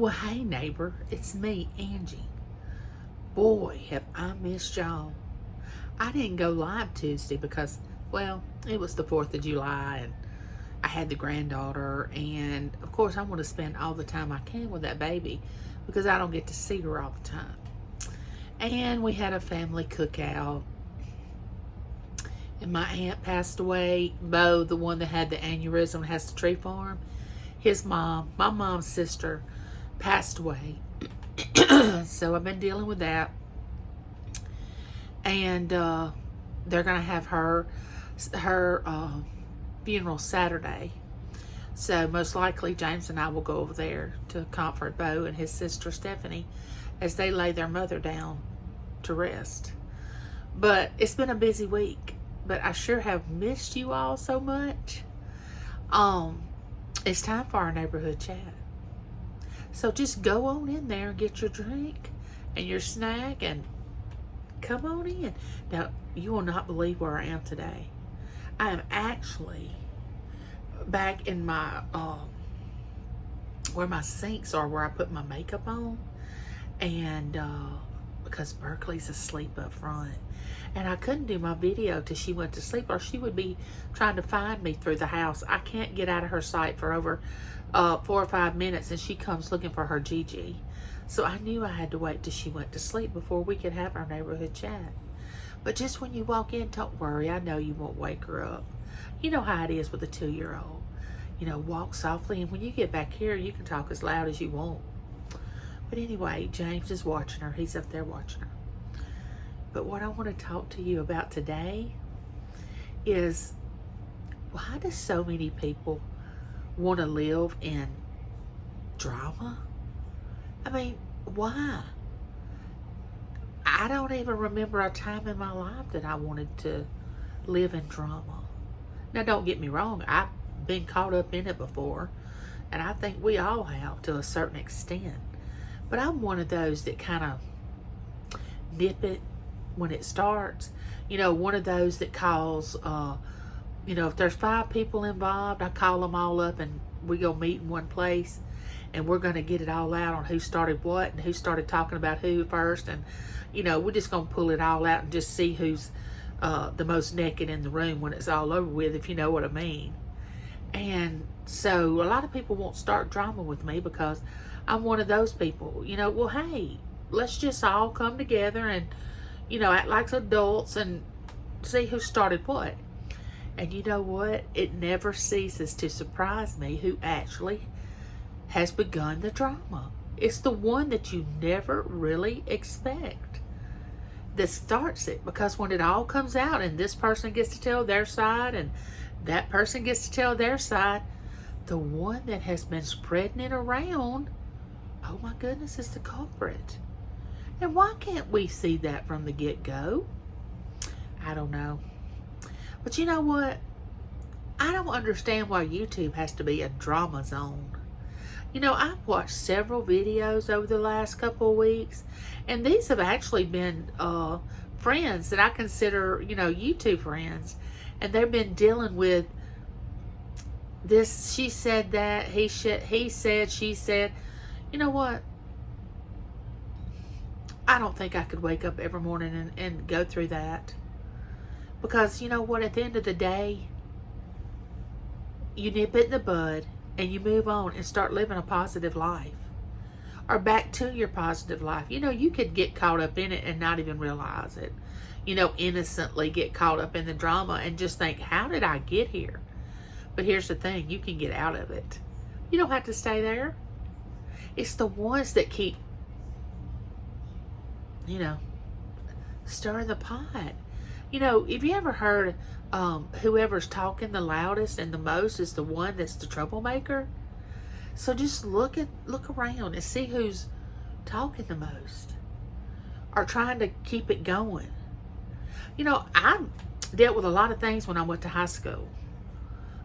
Well, hey neighbor, it's me, Angie. Boy, have I missed y'all. I didn't go live Tuesday because, well, it was the 4th of July and I had the granddaughter, and of course I want to spend all the time I can with that baby because I don't get to see her all the time. And we had a family cookout, and my aunt passed away. Bo, the one that had the aneurysm, has the tree farm, his mom, my mom's sister, passed away. So I've been dealing with that, and they're gonna have her funeral Saturday. So most likely James and I will go over there to comfort Bo and his sister Stephanie as they lay their mother down to rest. But it's been a busy week, but I sure have missed you all so much. It's time for our neighborhood chat. So just go on in there and get your drink and your snack and come on in. Now, you will not believe where I am today. I am actually back in my, where my sinks are, where I put my makeup on. And, because Berkeley's asleep up front. And I couldn't do my video till she went to sleep, or she would be trying to find me through the house. I can't get out of her sight for over 4 or 5 minutes, and she comes looking for her Gigi. So I knew I had to wait till she went to sleep before we could have our neighborhood chat. But just when you walk in, don't worry. I know you won't wake her up. You know how it is with a 2-year-old. You know, walk softly, and when you get back here, you can talk as loud as you want. But anyway, James is watching her. He's up there watching her. But what I want to talk to you about today is, why do so many people want to live in drama? I mean, why? I don't even remember a time in my life that I wanted to live in drama. Now, don't get me wrong. I've been caught up in it before, and I think we all have to a certain extent. But I'm one of those that kind of nip it when it starts. You know, one of those that calls, you know, if there's 5 people involved, I call them all up and we go meet in one place, and we're going to get it all out on who started what and who started talking about who first. And, you know, we're just going to pull it all out and just see who's the most naked in the room when it's all over with, if you know what I mean. And so a lot of people won't start drama with me because I'm one of those people. You know, well, hey, let's just all come together and, you know, act like adults and see who started what. And you know what? It never ceases to surprise me who actually has begun the drama. It's the one that you never really expect that starts it, because when it all comes out and this person gets to tell their side and that person gets to tell their side, the one that has been spreading it around, oh my goodness, is the culprit. And why can't we see that from the get-go? I don't know. But you know what? I don't understand why YouTube has to be a drama zone. You know, I've watched several videos over the last couple of weeks, and these have actually been friends that I consider, you know, YouTube friends. And they've been dealing with this, she said that, he said, she said. You know what? I don't think I could wake up every morning and go through that. Because, you know what, at the end of the day, you nip it in the bud and you move on and start living a positive life. Or back to your positive life. You know, you could get caught up in it and not even realize it. You know, innocently get caught up in the drama and just think, how did I get here? But here's the thing, you can get out of it. You don't have to stay there. It's the ones that keep, you know, stirring the pot. You know, have you ever heard whoever's talking the loudest and the most is the one that's the troublemaker? So just look around and see who's talking the most or trying to keep it going. You know, I dealt with a lot of things when I went to high school.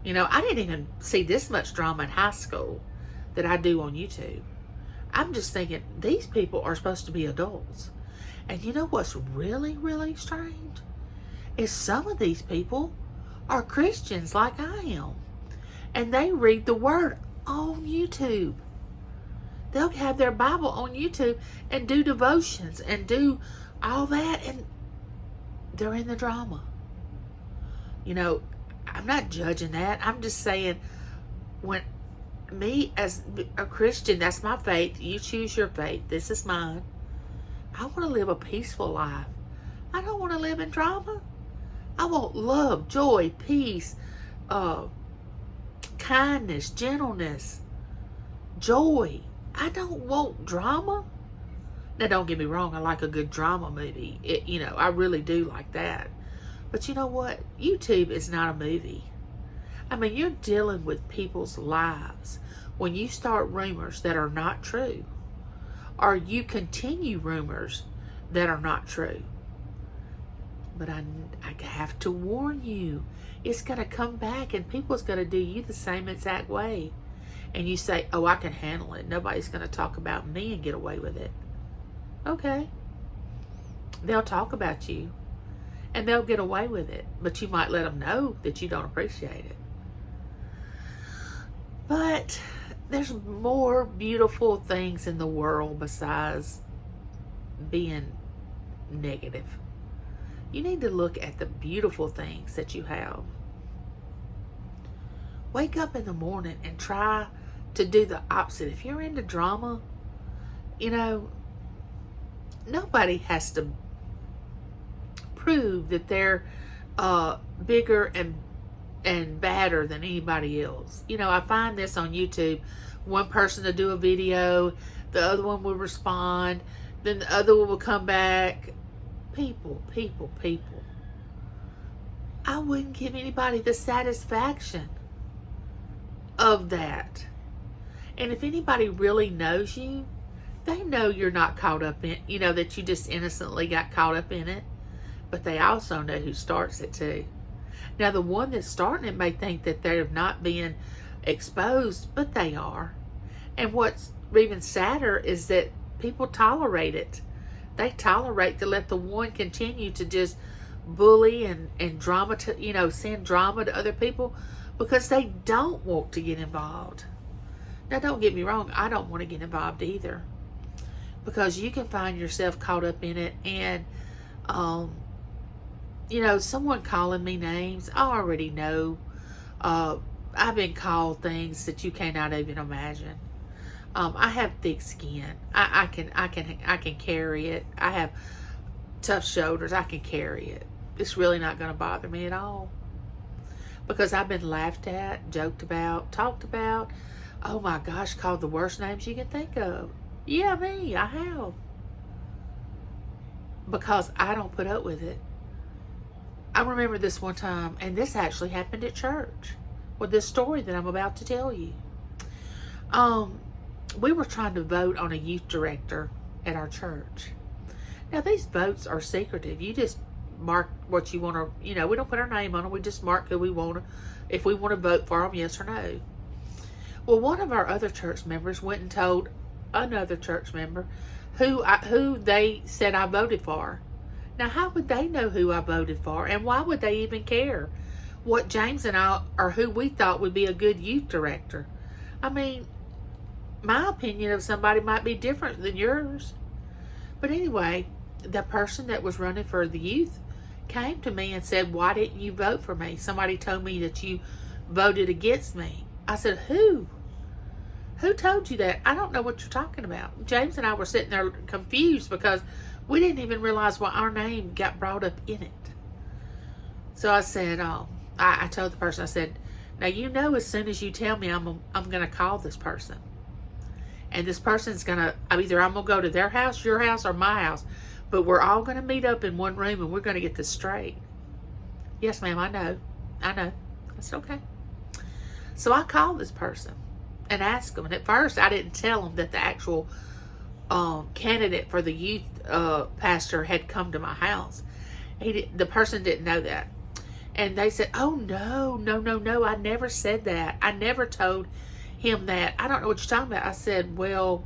You know, I didn't even see this much drama in high school that I do on YouTube. I'm just thinking, these people are supposed to be adults. And you know what's really, really strange? Is some of these people are Christians like I am. And they read the word on YouTube. they'll have their Bible on YouTube and do devotions and do all that, and they're in the drama. You know, I'm not judging that. I'm just saying, when me as a Christian, that's my faith. You choose your faith. This is mine. I want to live a peaceful life. I don't want to live in drama. I want love, joy, peace, kindness, gentleness, joy. I don't want drama. Now, don't get me wrong. I like a good drama movie. I really do like that. But you know what? YouTube is not a movie. I mean, you're dealing with people's lives when you start rumors that are not true, or you continue rumors that are not true. But I have to warn you, it's going to come back, and people's going to do you the same exact way. And you say, oh, I can handle it. Nobody's going to talk about me and get away with it. Okay. They'll talk about you, and they'll get away with it. But you might let them know that you don't appreciate it. But there's more beautiful things in the world besides being negative. You need to look at the beautiful things that you have. Wake up in the morning and try to do the opposite. If you're into drama, nobody has to prove that they're bigger and badder than anybody else. I find this on YouTube. One person will do a video, the other one will respond, then the other one will come back. People. I wouldn't give anybody the satisfaction of that. And if anybody really knows you, they know you're not caught up in, that you just innocently got caught up in it. But they also know who starts it too. Now, the one that's starting it may think that they're not being exposed, but they are. And what's even sadder is that people tolerate it. They tolerate to let the one continue to just bully and drama to, send drama to other people because they don't want to get involved. Now, don't get me wrong. I don't want to get involved either, because you can find yourself caught up in it. And, someone calling me names, I already know. I've been called things that you cannot even imagine. I have thick skin. I can carry it. I have tough shoulders. I can carry it. It's really not going to bother me at all, because I've been laughed at, joked about, talked about. Oh my gosh, called the worst names you can think of. Yeah, me. I have, because I don't put up with it. I remember this one time, and this actually happened at church with this story that I'm about to tell you. We were trying to vote on a youth director at our church. Now, these votes are secretive. You just mark what you want to, we don't put our name on them. We just mark who we want to, if we want to vote for them, yes or no. Well, one of our other church members went and told another church member who they said I voted for. Now, how would they know who I voted for? And why would they even care what James and I, or who we thought would be a good youth director? I mean, my opinion of somebody might be different than yours. But anyway, the person that was running for the youth came to me and said, why didn't you vote for me? Somebody told me that you voted against me. I said, who? Who told you that? I don't know what you're talking about. James and I were sitting there confused because we didn't even realize why our name got brought up in it. So I said, I told the person, I said, now, as soon as you tell me, I'm going to call this person. And this person's going to, either I'm going to go to their house, your house, or my house. But we're all going to meet up in one room, and we're going to get this straight. Yes, ma'am, I know. I said, okay. So I called this person and asked them. And at first, I didn't tell them that the actual candidate for the youth pastor had come to my house. The person didn't know that. And they said, oh, no, I never said that. I never told him that. I don't know what you're talking about. I said, well,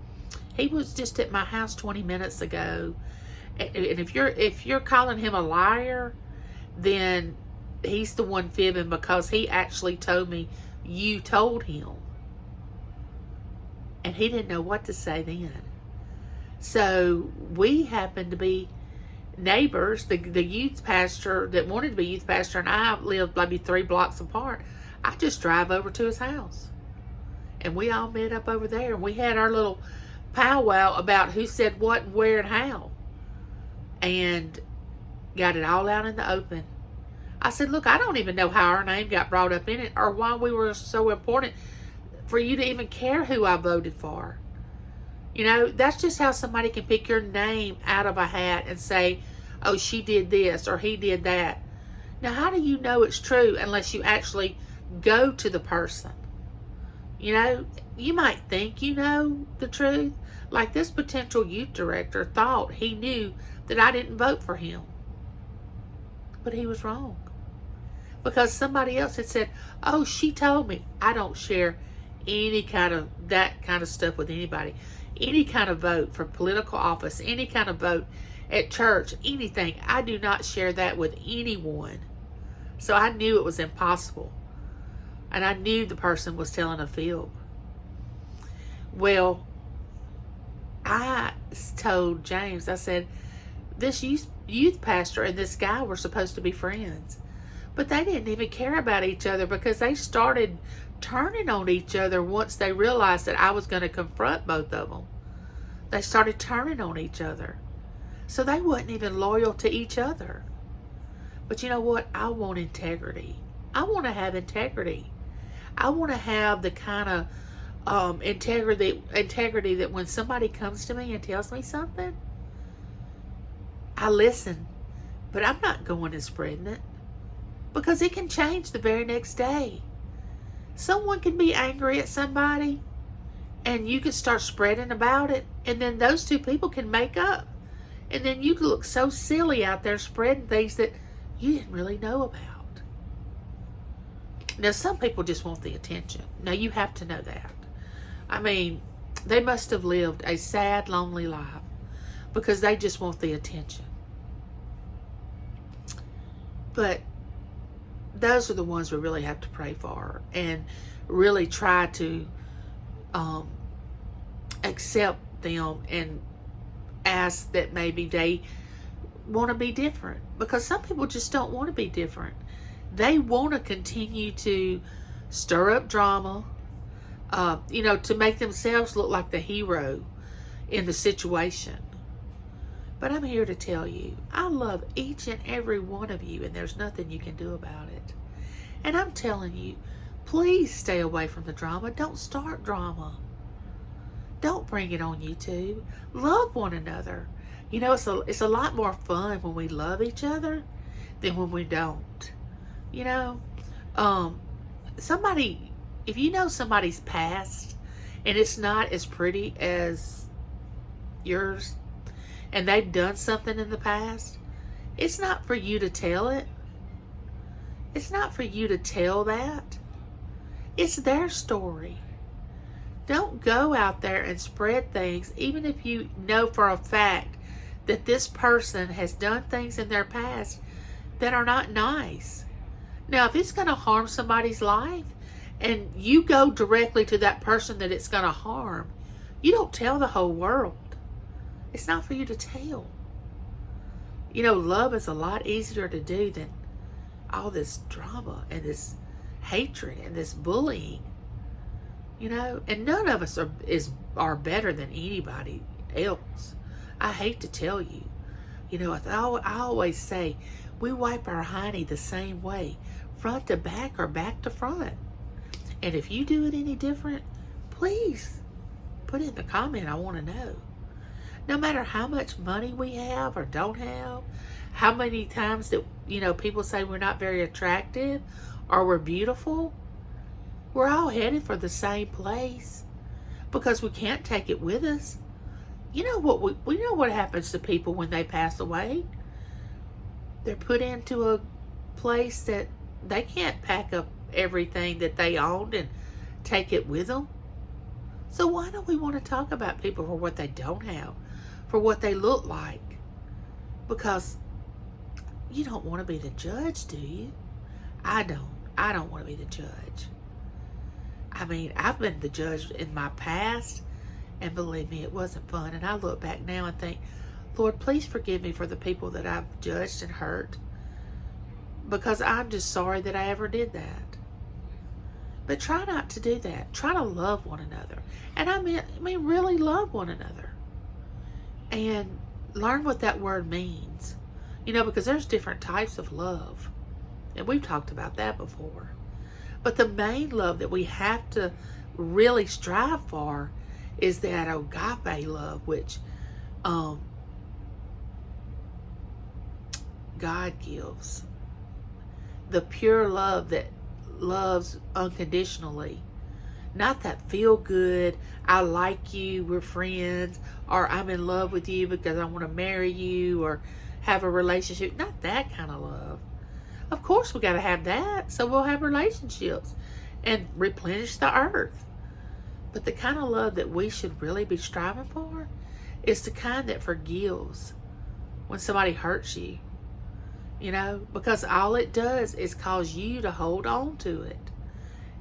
he was just at my house 20 minutes ago. And if you're calling him a liar, then he's the one fibbing, because he actually told me you told him. And he didn't know what to say then. So we happened to be neighbors. The youth pastor that wanted to be youth pastor and I lived maybe 3 blocks apart. I just drive over to his house. And we all met up over there. And we had our little powwow about who said what and where and how. And got it all out in the open. I said, look, I don't even know how our name got brought up in it or why we were so important for you to even care who I voted for. You know, that's just how somebody can pick your name out of a hat and say, oh, she did this or he did that. Now, how do you know it's true unless you actually go to the person? You know, you might think you know the truth. Like this potential youth director thought he knew that I didn't vote for him. But he was wrong. Because somebody else had said, oh, she told me. I don't share any kind of that kind of stuff with anybody. Any kind of vote for political office, any kind of vote at church, anything. I do not share that with anyone. So I knew it was impossible. And I knew the person was telling a fib. Well, I told James, I said, this youth pastor and this guy were supposed to be friends. But they didn't even care about each other because they started turning on each other once they realized that I was going to confront both of them. They started turning on each other. So they wasn't even loyal to each other. But you know what? I want integrity. I want to have integrity. I want to have the kind of integrity that when somebody comes to me and tells me something, I listen. But I'm not going and spreading it. Because it can change the very next day. Someone can be angry at somebody and you can start spreading about it, and then those two people can make up. And then you can look so silly out there spreading things that you didn't really know about. Now, some people just want the attention. Now, you have to know that. I mean, they must have lived a sad, lonely life because they just want the attention. But those are the ones we really have to pray for and really try to accept them and ask that maybe they want to be different, because some people just don't want to be different. They want to continue to stir up drama, to make themselves look like the hero in the situation. But I'm here to tell you, I love each and every one of you, and there's nothing you can do about it. And I'm telling you, please stay away from the drama. Don't start drama. Don't bring it on YouTube. Love one another. You know, it's a lot more fun when we love each other than when we don't. You know, if you know somebody's past and it's not as pretty as yours, and they've done something in the past, it's not for you to tell it. It's not for you to tell that. It's their story. Don't go out there and spread things, even if you know for a fact that this person has done things in their past that are not nice. Now, if it's going to harm somebody's life and you go directly to that person that it's going to harm, you don't tell the whole world. It's not for you to tell. You know, love is a lot easier to do than all this drama and this hatred and this bullying. You know, and none of us are better than anybody else. I hate to tell you. You know, I always say, we wipe our hiney the same way, front to back or back to front. And if you do it any different, please put it in the comment. I want to know. No matter how much money we have or don't have, how many times that, people say we're not very attractive or we're beautiful, we're all headed for the same place because we can't take it with us. You know what we know what happens to people when they pass away. They're put into a place that they can't pack up everything that they owned and take it with them. So why don't we want to talk about people for what they don't have, for what they look like? Because you don't want to be the judge, do you? I don't want to be the judge. I mean, I've been the judge in my past, And believe me, it wasn't fun. And I look back now and think, Lord, please forgive me for the people that I've judged and hurt, because I'm just sorry that I ever did that. But try not to do that. Try to love one another. And I mean really love one another. And learn what that word means. You know, because there's different types of love. And we've talked about that before. But the main love that we have to really strive for is that agape love, which God gives. The pure love that loves unconditionally. Not that feel good, I like you, we're friends, or I'm in love with you because I want to marry you or have a relationship. Not that kind of love. Of course we got to have that, so we'll have relationships and replenish the earth. But the kind of love that we should really be striving for is the kind that forgives when somebody hurts you. You know, because all it does is cause you to hold on to it.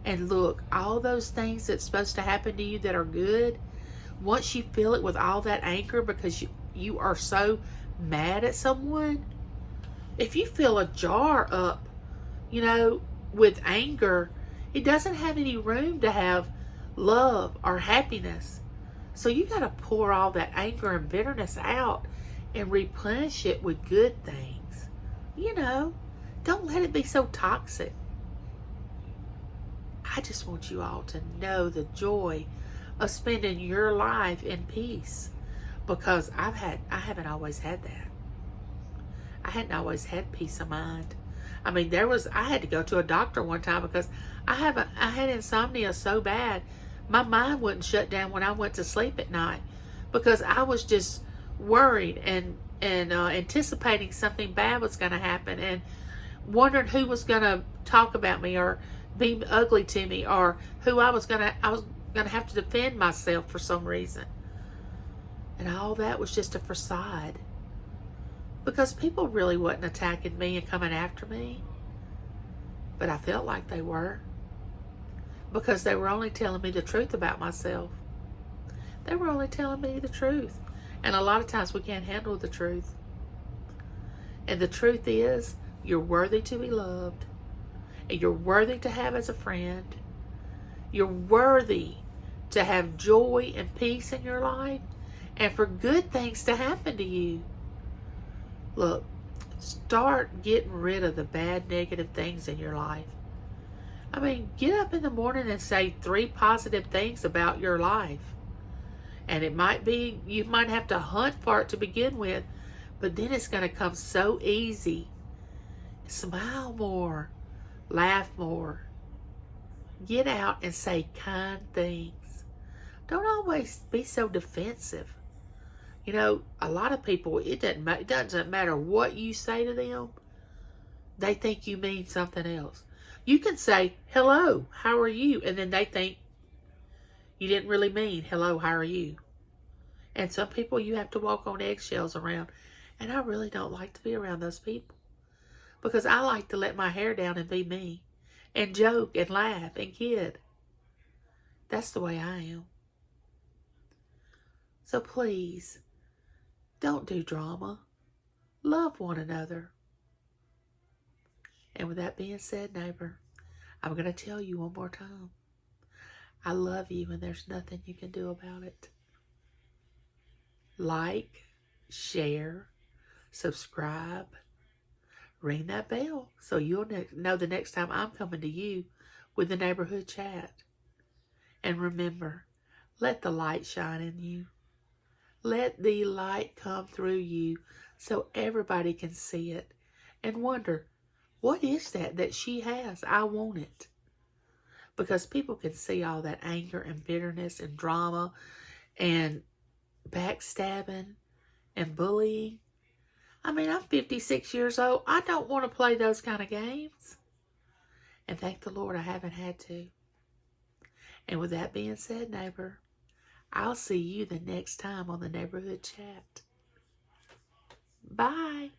And look, all those things that's supposed to happen to you that are good, once you feel it with all that anger because you are so mad at someone, if you fill a jar up, you know, with anger, it doesn't have any room to have love or happiness. So you got to pour all that anger and bitterness out and replenish it with good things. You know, don't let it be so toxic. I just want you all to know the joy of spending your life in peace, because I haven't always had that. I hadn't always had peace of mind. I mean, I had to go to a doctor one time because I had insomnia so bad, my mind wouldn't shut down when I went to sleep at night, because I was just worried and anticipating something bad was going to happen, and wondering who was going to talk about me or be ugly to me, or who I was going to have to defend myself for some reason. And all that was just a facade, because people really wasn't attacking me and coming after me, but I felt like they were, because they were only telling me the truth about myself. They were only telling me the truth. And a lot of times we can't handle the truth. And the truth is, you're worthy to be loved. And you're worthy to have as a friend. You're worthy to have joy and peace in your life, and for good things to happen to you. Look, start getting rid of the bad, negative things in your life. I mean, get up in the morning and say 3 positive things about your life. And it might be, you might have to hunt for it to begin with, but then it's going to come so easy. Smile more. Laugh more. Get out and say kind things. Don't always be so defensive. You know, a lot of people, it doesn't matter what you say to them. They think you mean something else. You can say, hello, how are you? And then they think you didn't really mean, hello, how are you? And some people you have to walk on eggshells around. And I really don't like to be around those people, because I like to let my hair down and be me. And joke and laugh and kid. That's the way I am. So please, don't do drama. Love one another. And with that being said, neighbor, I'm going to tell you one more time. I love you, and there's nothing you can do about it. Like, share, subscribe, ring that bell so you'll know the next time I'm coming to you with the neighborhood chat. And remember, let the light shine in you. Let the light come through you so everybody can see it and wonder, what is that she has? I want it. Because people can see all that anger and bitterness and drama and backstabbing and bullying. I mean, I'm 56 years old. I don't want to play those kind of games. And thank the Lord I haven't had to. And with that being said, neighbor, I'll see you the next time on the Neighborhood Chat. Bye.